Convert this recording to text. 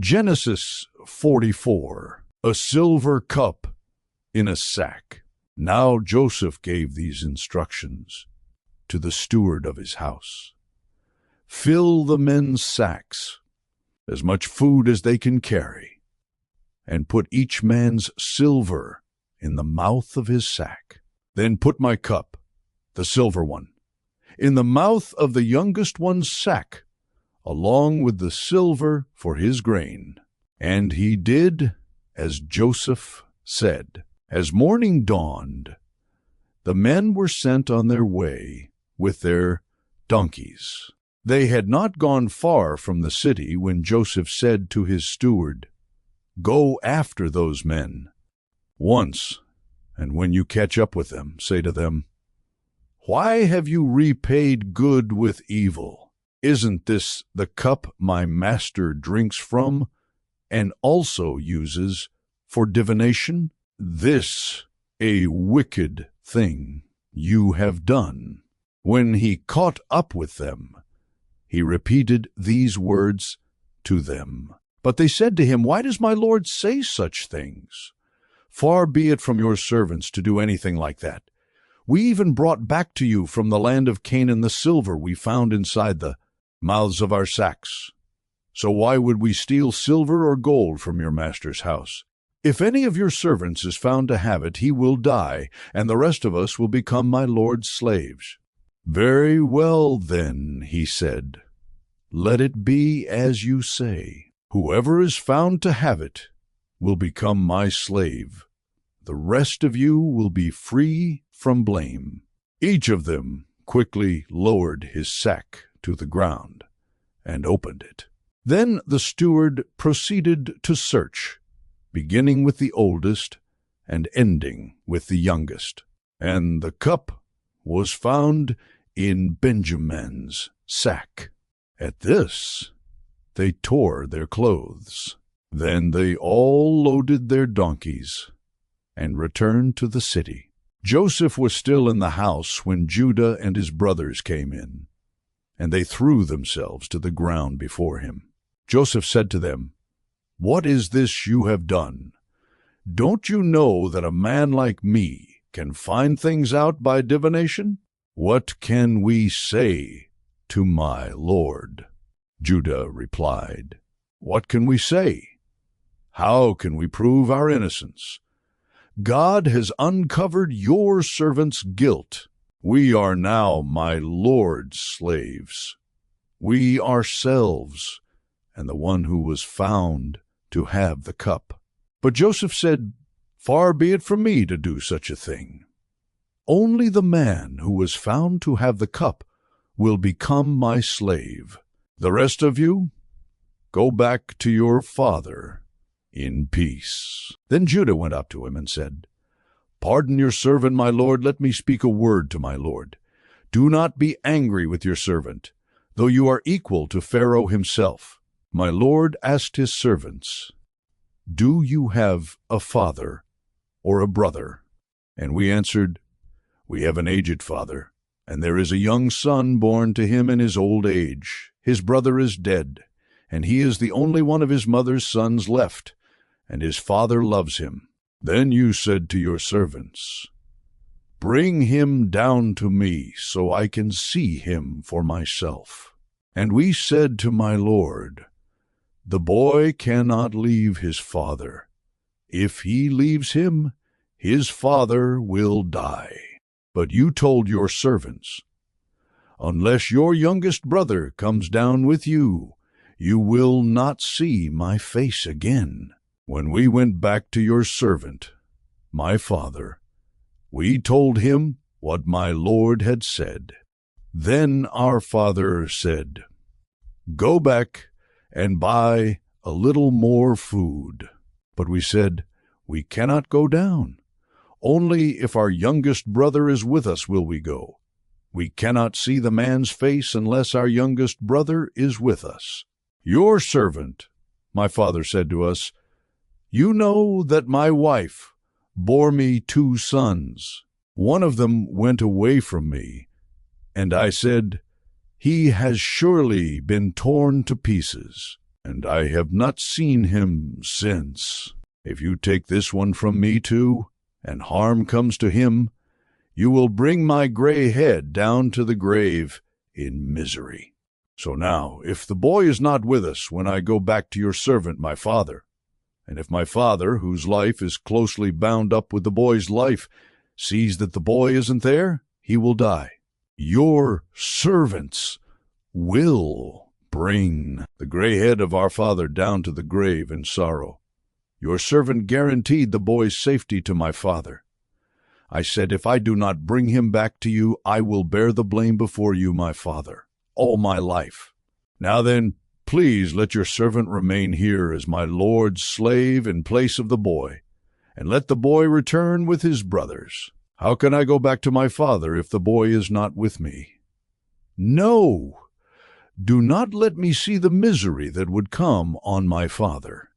Genesis 44. A silver cup in a sack. Now Joseph gave these instructions to the steward of his house. Fill the men's sacks, as much food as they can carry, and put each man's silver in the mouth of his sack. Then put my cup, the silver one, in the mouth of the youngest one's sack, along with the silver for his grain. And he did as Joseph said. As morning dawned, the men were sent on their way with their donkeys. They had not gone far from the city when Joseph said to his steward, "Go after those men once, and when you catch up with them, say to them, 'Why have you repaid good with evil? Isn't this the cup my master drinks from and also uses for divination? This a wicked thing you have done.'" When he caught up with them, he repeated these words to them. But they said to him, "Why does my lord say such things? Far be it from your servants to do anything like that. We even brought back to you from the land of Canaan the silver we found inside the mouths of our sacks. So why would we steal silver or gold from your master's house? If any of your servants is found to have it, he will die, and the rest of us will become my lord's slaves." "Very well, then," he said, "let it be as you say. Whoever is found to have it will become my slave. The rest of you will be free from blame." Each of them quickly lowered his sack to the ground and opened it. Then the steward proceeded to search, beginning with the oldest and ending with the youngest. And the cup was found in Benjamin's sack. At this, they tore their clothes. Then they all loaded their donkeys and returned to the city. Joseph was still in the house when Judah and his brothers came in, and they threw themselves to the ground before him. Joseph said to them, "What is this you have done? Don't you know that a man like me can find things out by divination? What can we say to my lord?" Judah replied, "What can we say? How can we prove our innocence? God has uncovered your servant's guilt. We are now my lord's slaves, we ourselves, and the one who was found to have the cup." But Joseph said, "Far be it from me to do such a thing. Only the man who was found to have the cup will become my slave. The rest of you, go back to your father in peace." Then Judah went up to him and said, "Pardon your servant, my lord. Let me speak a word to my lord. Do not be angry with your servant, though you are equal to Pharaoh himself." My lord asked his servants, "Do you have a father or a brother?" And we answered, "We have an aged father, and there is a young son born to him in his old age. His brother is dead, and he is the only one of his mother's sons left, and his father loves him." Then you said to your servants, "Bring him down to me, so I can see him for myself." And we said to my lord, "The boy cannot leave his father. If he leaves him, his father will die." But you told your servants, "Unless your youngest brother comes down with you, you will not see my face again." When we went back to your servant, my father, we told him what my lord had said. Then our father said, "Go back and buy a little more food." But we said, "We cannot go down. Only if our youngest brother is with us will we go. We cannot see the man's face unless our youngest brother is with us." "Your servant," my father said to us, "you know that my wife bore me 2 sons. One of them went away from me, and I said, 'He has surely been torn to pieces.' and I have not seen him since. If you take this one from me too, and harm comes to him, you will bring my gray head down to the grave in misery. So now, if the boy is not with us when I go back to your servant my father, and if my father, whose life is closely bound up with the boy's life, sees that the boy isn't there, he will die. Your servants will bring the gray head of our father down to the grave in sorrow. Your servant guaranteed the boy's safety to my father. I said, if I do not bring him back to you, I will bear the blame before you, my father, all my life. Now then, please let your servant remain here as my lord's slave in place of the boy, and let the boy return with his brothers. How can I go back to my father if the boy is not with me? No, do not let me see the misery that would come on my father.